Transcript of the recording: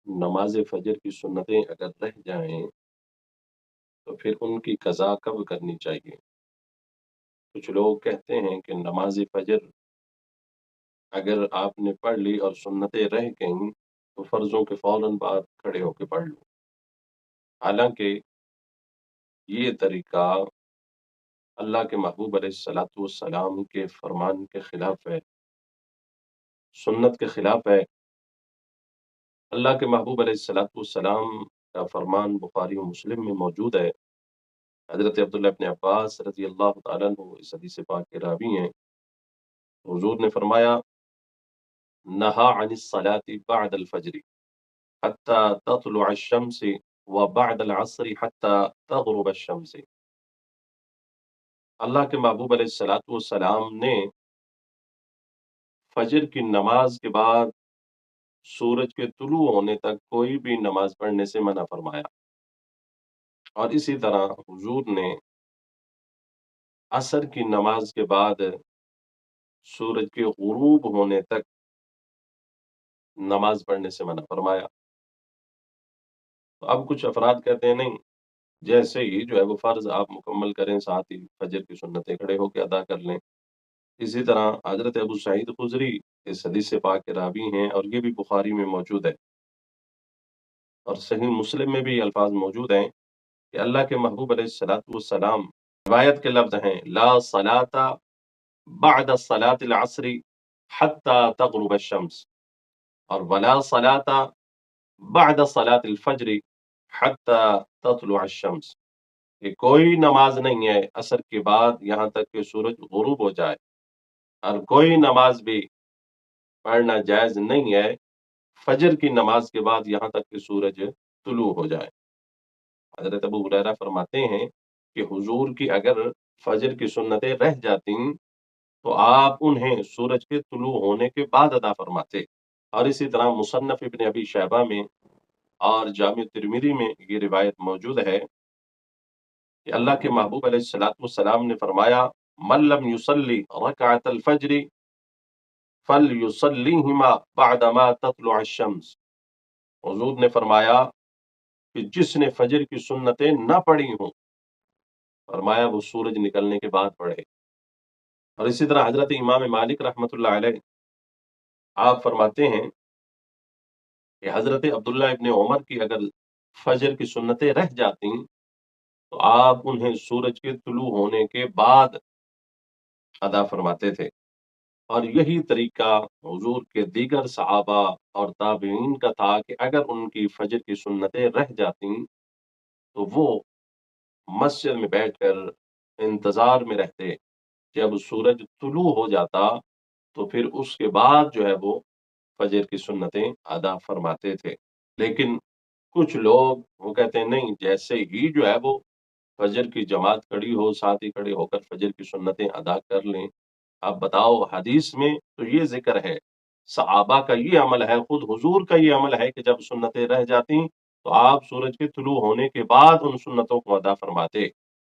नमाज फजर की सुन्नतें अगर रह जाएं तो फिर उनकी कज़ा कब करनी चाहिए? कुछ लोग कहते हैं कि नमाज फजर अगर आपने पढ़ ली और सुन्नतें रह गईं तो फ़र्ज़ों के फ़ौरन बाद खड़े होके पढ़ लो। हालाँकि ये तरीका अल्लाह के महबूब अलैहिस्सलातु वस्सलाम के फ़रमान के खिलाफ़ है, सुन्नत के खिलाफ़ है। अल्लाह के महबूब अलैहिस्सलातु वस्सलाम का फ़रमान बुख़ारी और मुस्लिम में मौजूद है। हज़रत अब्दुल्लाह इब्न अब्बास रज़ियल्लाहु तआला अन्हु इस हदीस पाक के रावी हैं। हुज़ूर ने फ़रमाया, नहा अनिस सलाति बअदल फ़ज्र हत्ता तत्लुअ अश-शम्स व बअदल अस्र हत्ता तग़रुब अश-शम्स। अल्लाह के महबूब अलैहिस्सलातु वस्सलाम ने फ़ज्र की नमाज़ के बाद सूरज के तुलू होने तक कोई भी नमाज़ पढ़ने से मना फ़रमाया और इसी तरह हुज़ूर ने असर की नमाज़ के बाद सूरज के गुरूब होने तक नमाज़ पढ़ने से मना फ़रमाया। तो अब कुछ अफ़राद कहते हैं नहीं, जैसे ही जो है वो फ़र्ज़ आप मुकम्मल करें, साथ ही फ़जर की सुन्नतें खड़े होके अदा कर लें। इसी तरह हज़रत अबू सईद खुदरी इस हदीस पाक के रावी हैं और ये भी बुखारी में मौजूद है और सही मुस्लिम में भी ये अल्फ़ाज़ मौजूद हैं कि अल्लाह के महबूब अलैहिस्सलातु वस्सलाम रिवायत के लफ्ज़ हैं, ला सलाता बअद सलातिल अस्री हत्ता तग़रुब अश-शम्स और वला सलाता बअद सलातिल फ़ज्र हत्ता तत्लुअ अश-शम्स। कि कोई नमाज नहीं है असर के बाद यहाँ तक कि सूरज गुरूब हो जाए और कोई नमाज भी पढ़ना जायज़ नहीं है फजर की नमाज के बाद यहाँ तक कि सूरज तुलू हो जाए। हज़रत अबू हुरैरा फरमाते हैं कि हुज़ूर की अगर फजर की सुन्नतें रह जाती तो आप उन्हें सूरज के तुलू होने के बाद अदा फरमाते और इसी तरह मुसन्नफ़ इब्न अबी शैबा में और जामिअ तिर्मिज़ी में ये रिवायत मौजूद है कि अल्लाह के महबूब अलैहिस्सलातु वस्सलाम ने फरमाया, मन लम युसल्ली रकअतल फ़ज्र फलयुसल्लिहिमा बअदमा तत्लुअ अश-शम्स। हुज़ूर ने फरमाया कि जिसने फजर की सुन्नतें ना पढ़ी हों, फरमाया वो सूरज निकलने के बाद पढ़े। और इसी तरह हज़रत इमाम मालिक रहमतुल्लाह अलैह आप फरमाते हैं कि हज़रत अब्दुल्लाह इब्न उमर की अगर फजर की सुन्नतें रह जाती तो आप उन्हें सूरज के तुलू होने के बाद अदा फरमाते थे। और यही तरीका हुज़ूर के दीगर सहाबा और ताबईन का था कि अगर उनकी फजर की सुन्नतें रह जाती तो वो मस्जिद में बैठकर इंतज़ार में रहते, जब सूरज तुलू हो जाता तो फिर उसके बाद जो है वो फजर की सुन्नतें अदा फरमाते थे। लेकिन कुछ लोग वो कहते हैं नहीं, जैसे ही जो है वो फजर की जमात खड़ी हो, साथ ही खड़े होकर फजर की सुन्नतें अदा कर लें। अब बताओ हदीस में तो ये ज़िक्र है, सहाबा का ये अमल है, खुद हुज़ूर का ये अमल है कि जब सुन्नतें रह जाती तो आप सूरज के तुलू होने के बाद उन सुन्नतों को अदा फरमाते।